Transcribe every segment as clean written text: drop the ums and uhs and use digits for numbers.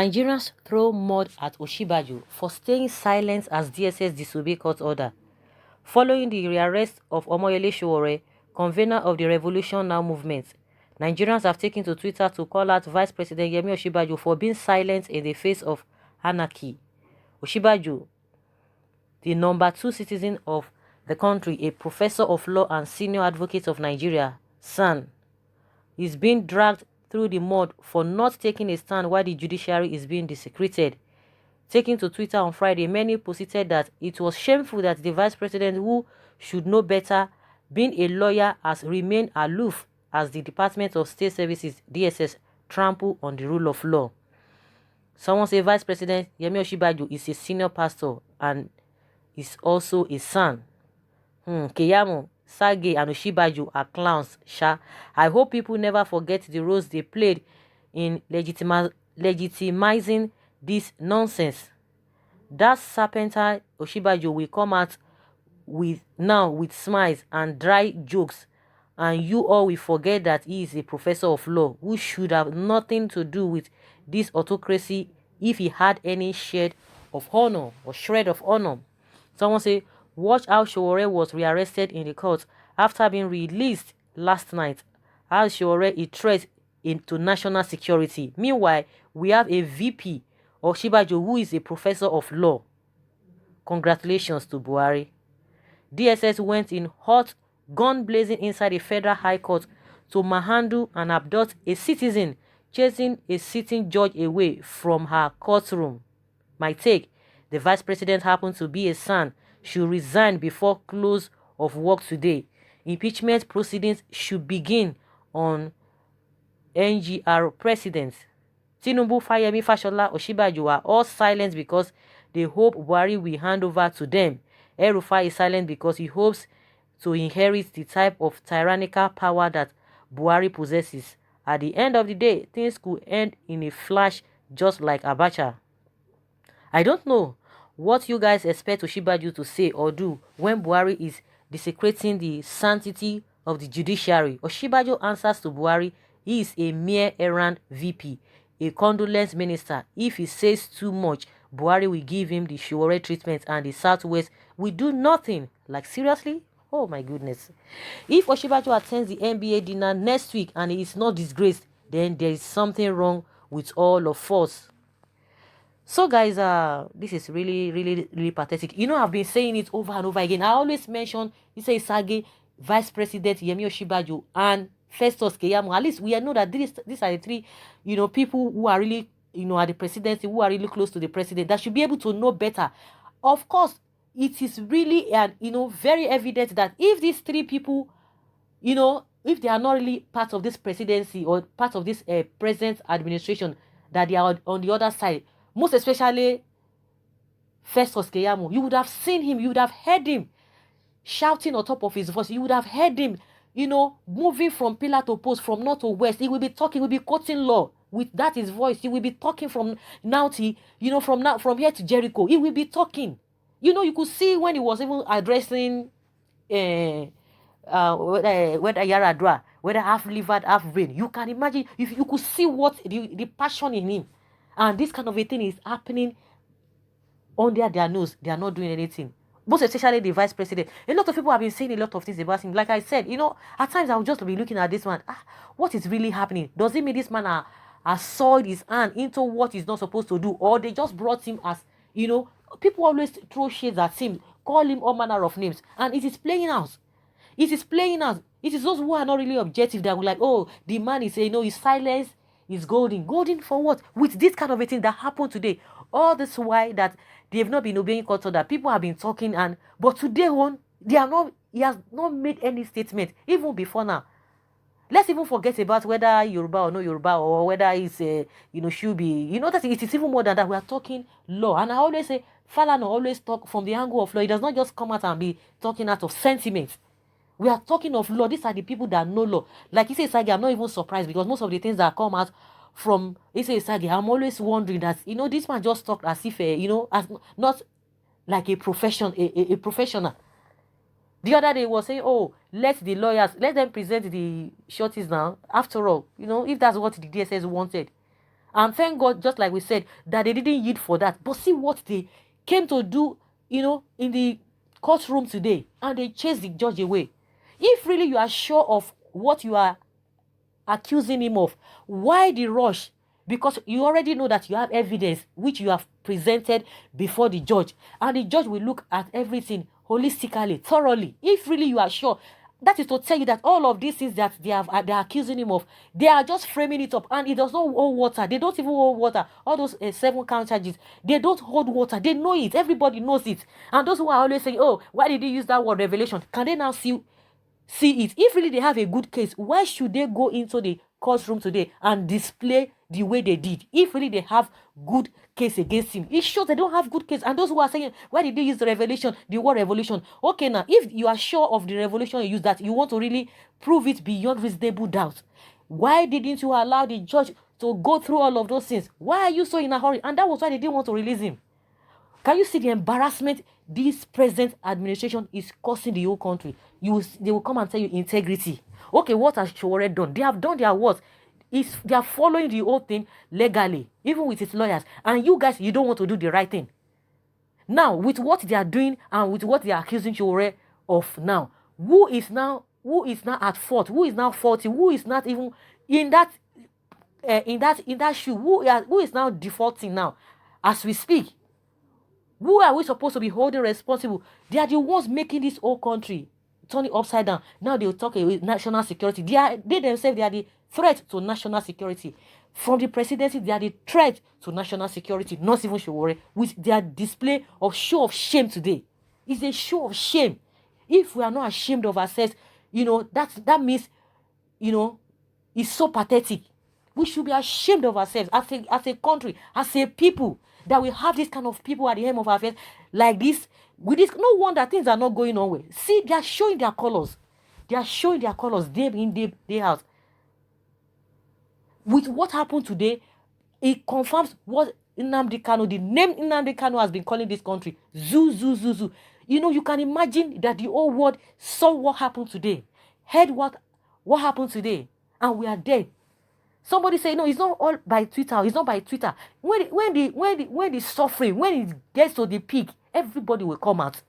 Nigerians throw mud at Osinbajo for staying silent as DSS disobey court order. Following the rearrest of S0WORE, convener of the Revolution Now movement, Nigerians have taken to Twitter to call out Vice President Yemi Osinbajo for being silent in the face of anarchy. Osinbajo, the #2 citizen of the country, a professor of law and senior advocate of Nigeria, SAN, is being dragged through the mud for not taking a stand while the judiciary is being desecrated. Taking to Twitter on Friday, many posited that it was shameful that the vice president, who should know better, being a lawyer, has remained aloof as the Department of State Services, DSS, trample on the rule of law. Someone say Vice President Yemi Osinbajo is a senior pastor and is also a son. Keyamo, Sage and Osinbajo are clowns, sha. I hope people never forget the roles they played in legitimizing this nonsense. That serpentine Osinbajo will come out with smiles and dry jokes, and you all will forget that he is a professor of law who should have nothing to do with this autocracy if he had any shred of honor. Someone say, watch how S0WORE was rearrested in the court after being released last night. As S0WORE is threat into national security. Meanwhile, we have a VP, Osinbajo, who is a professor of law. Congratulations to Buhari. DSS went in hot, gun blazing inside the Federal High Court to manhandle and abduct a citizen, chasing a sitting judge away from her courtroom. My take, the vice president happened to be a son, should resign before close of work today. Impeachment proceedings should begin on NGR president. Tinubu, Fayemi, Fashola, Osinbajo are all silent because they hope Buhari will hand over to them. El-Rufai is silent because he hopes to inherit the type of tyrannical power that Buhari possesses. At the end of the day, things could end in a flash, just like Abacha. I don't know what you guys expect Osinbajo to say or do when Buhari is desecrating the sanctity of the judiciary. Osinbajo answers to Buhari, he is a mere errand VP, a condolence minister. If he says too much, Buhari will give him the S0WORE treatment and the Southwest will do nothing. Like, seriously? Oh my goodness. If Osinbajo attends the NBA dinner next week and he is not disgraced, then there is something wrong with all of us. So guys, this is really pathetic. You know, I've been saying it over and over again. I always mention Issei Sage, Vice President Yemi Osinbajo, and Festus Keyamo. At least we know that these are the three, people who are really, at the presidency, who are really close to the president, that should be able to know better. Of course, it is really, very evident that if these three people, if they are not really part of this presidency or part of this present administration, that they are on the other side, most especially Festus Keyamo, you would have seen him, you would have heard him shouting on top of his voice, you would have heard him, moving from pillar to post, from north to west. He will be talking, he will be quoting law with that his voice. He will be talking from now to, from here to Jericho. He will be talking. You could see when he was even addressing whether Yaradua, whether half-livered, half-brain. You can imagine, if you could see what the passion in him. And this kind of a thing is happening under their nose. They are not doing anything. Most especially the vice president. A lot of people have been saying a lot of things about him. Like I said, at times I'll just be looking at this man. What is really happening? Does it mean this man has soiled his hand into what he's not supposed to do? Or they just brought him as, people always throw shades at him, call him all manner of names. And it is playing out. It is playing out. It is those who are not really objective that will like, oh, the man is, his silence is golden. Golden for what? With this kind of a thing that happened today. All this why that they have not been obeying court order. People have been talking, but today on, he has not made any statement, even before now. Let's even forget about whether Yoruba or no Yoruba, or whether it's, should be, that it is even more than that. We are talking law. And I always say, Falana always talk from the angle of law. He does not just come out and be talking out of sentiment. We are talking of law. These are the people that know law. Like Issei Sage, I'm not even surprised because most of the things that come out from Issei Sage, I'm always wondering that, this man just talked as if, as not like a professional. The other day he was saying, oh, let the lawyers, let them present the shorties now. After all, if that's what the DSS wanted. And thank God, just like we said, that they didn't yield for that. But see what they came to do, in the courtroom today, and they chased the judge away. If really you are sure of what you are accusing him of, why the rush? Because you already know that you have evidence which you have presented before the judge, and the judge will look at everything holistically, thoroughly. If really you are sure, that is to tell you that all of these things that they are accusing him of, they are just framing it up, and it does not hold water. They don't even hold water. All those 7 count charges, they don't hold water. They know it. Everybody knows it. And those who are always saying, "Oh, why did he use that word revelation?" Can they now see it? If really they have a good case, why should they go into the courtroom today and display the way they did? If really they have good case against him, it shows they don't have good case. And those who are saying, why did they use the revelation, the word revelation? Okay, now if you are sure of the revelation you use, that you want to really prove it beyond reasonable doubt, why didn't you allow the judge to go through all of those things? Why are you so in a hurry? And that was why they didn't want to release him. Can you see the embarrassment this present administration is causing the whole country? They will come and tell you integrity. Okay, what has S0WORE done? They have done their work. They are following the whole thing legally, even with its lawyers. And you guys, you don't want to do the right thing. Now, with what they are doing and with what they are accusing S0WORE of now, who is now at fault? Who is now faulty? Who is not even in that shoe? Who is now defaulting now as we speak? Who are we supposed to be holding responsible? They are the ones making this whole country turn it upside down. Now they will talk about national security. They themselves, they are the threat to national security. From the presidency, they are the threat to national security, not even S0WORE, with their display of show of shame today. It's a show of shame. If we are not ashamed of ourselves, that means, it's so pathetic. We should be ashamed of ourselves as a country, as a people, that we have this kind of people at the helm of our affairs like this. With this, no wonder things are not going on well. See, they are showing their colors. They are showing their colors day in, day out. With what happened today, it confirms what Nnamdi Kanu, the name Nnamdi Kanu has been calling this country. Zoo, zoo, zoo, zoo. You can imagine that the whole world saw what happened today, heard what happened today, and we are dead. Somebody say, no, it's not all by Twitter. It's not by Twitter. When the suffering, when it gets to the peak, everybody will come out.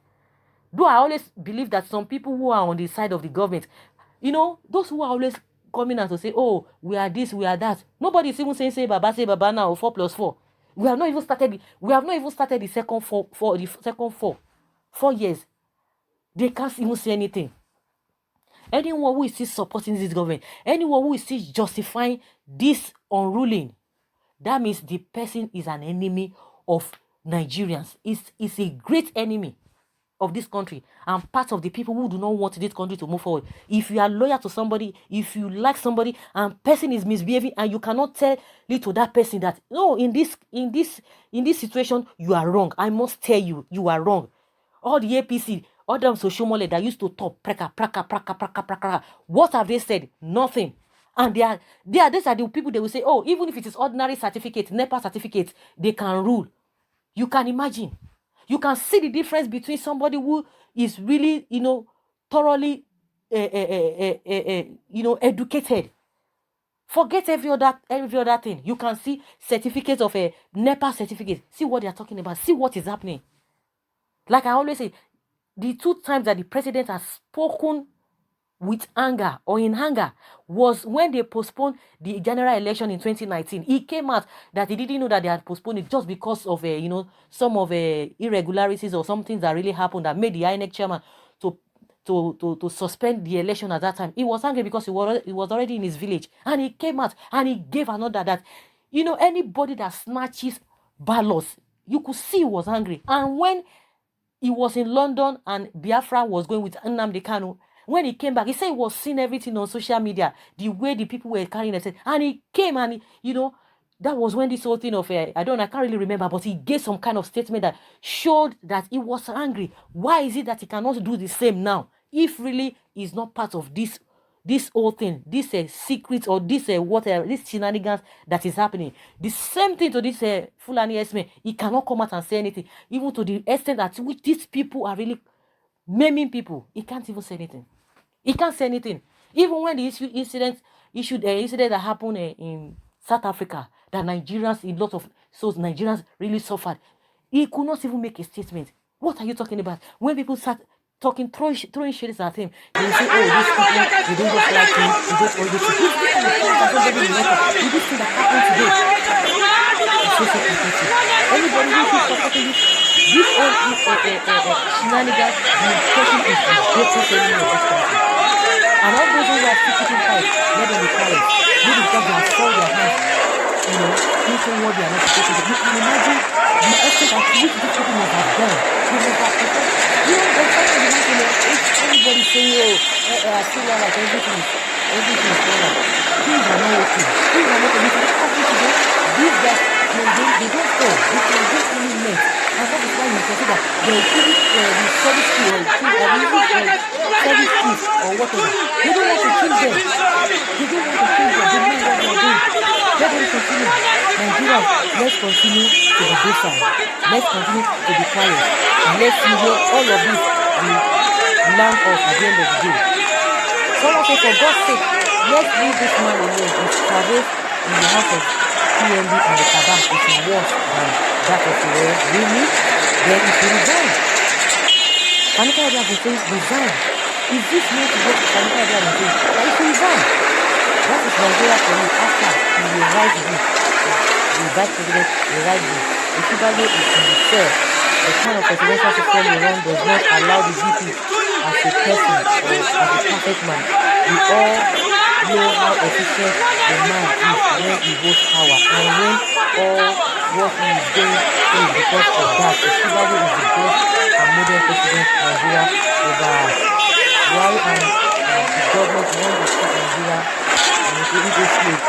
Though I always believe that some people who are on the side of the government, those who are always coming out to say, oh, we are this, we are that. Nobody is even saying, say Baba now, 4+4. We have not even started the second 4 years. They can't even say anything. Anyone who is still supporting this government, anyone who is still justifying this unruling, that means the person is an enemy of Nigerians. Is a great enemy of this country and part of the people who do not want this country to move forward. If you are loyal to somebody, if you like somebody, and person is misbehaving, and you cannot tell it to that person that, no, in this situation you are wrong, I must tell you, you are wrong. All the APC, all them S0WORE that used to talk, praka. What have they said? Nothing. And these are the people they will say, oh, even if it is ordinary certificate, NEPA certificate, they can rule. You can imagine. You can see the difference between somebody who is really, thoroughly, educated. Forget every other thing. You can see certificates of a NEPA certificate. See what they are talking about. See what is happening. Like I always say, the 2 times that the president has spoken with anger or in anger was when they postponed the general election in 2019. He came out that he didn't know that they had postponed it just because of some of irregularities or some things that really happened that made the INEC chairman to suspend the election at that time. He was angry because he was already in his village, and he came out and he gave another that anybody that snatches ballots, you could see he was angry. And when he was in London and Biafra was going with Nnamdi Kanu, when he came back, he said he was seeing everything on social media, the way the people were carrying themselves. And he came and, that was when this whole thing of, I can't really remember, but he gave some kind of statement that showed that he was angry. Why is it that he cannot do the same now? If really is not part of this whole thing, this secret or this whatever, this shenanigans that is happening. The same thing to this Fulani S-men, he cannot come out and say anything, even to the extent that which these people are really maiming people. He can't even say anything. He can't say anything. Even when the incident that happened in South Africa, that Nigerians, a lot of Nigerians really suffered. He could not even make a statement. What are you talking about? When people start talking, throwing shades at him, they say, oh, these people, they don't just like him, they just always say, this kind of thing that somebody in America, with this thing that happened today. It's so pathetic. Anybody who is supporting this all shenanigans, the person is the greatest enemy of this country. And all those who are still keeping quiet, let them be quiet. Maybe because they have sold their hands, into what they are not supposed to do. You can imagine the extent at which these people must have done. They must have prepared. If everybody saying, oh, I feel like everything is alright. Things are not okay. Things are not okay. What happened to them? These guys, they don't fall. They can do any length. And that is why you consider that they are giving the service to service fees or whatever. They don't want to kill them. They don't want to kill them. They know what they are doing. Let them continue. Nigerians, let's continue to be docile. Let's continue to be quiet. And let's see where all of this will land us at the end of the day. Someone said, for God's sake, let's leave this man alone. His travels in the house of PNB and the Kabam is worse than that of the world. Really? Then he should resign. Kanika Abraham will say, resign. Is this not what Kanika Abraham will say? That he should resign. That is Nigeria for you. After he will write the vice president will write the Osinbajo is in the cell. The kind of presidential system we run does not allow the VP as a person or as a perfect man. We all know how efficient the man is when he holds power, and when all what he is going through because of that. Osinbajo is the best and modern president Nigeria ever had. Buhari and his government want to keep Nigeria and it will go slave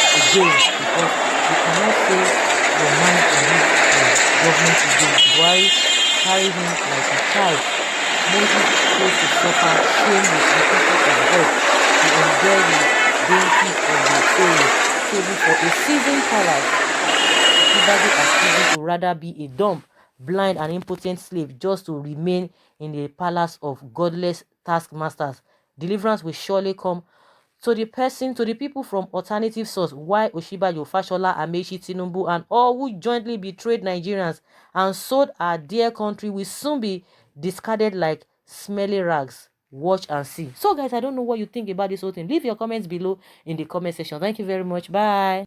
again, because you cannot say your mind and leave the government again. Buhari carried him like a child. Moses chose to suffer shame with the people of God to enjoy the dainties of the table for a seasoned palace. Osinbajo has chosen to rather be a dumb, blind and impotent slave just to remain in the palace of godless taskmasters. Deliverance will surely come to the people from alternative source. Why Osinbajo, Fashola, Amechi, Tinubu and all who jointly betrayed Nigerians and sold our dear country will soon be discarded like smelly rags. Watch and see. So guys, I don't know what you think about this whole thing. Leave your comments below in the comment section. Thank you very much. Bye.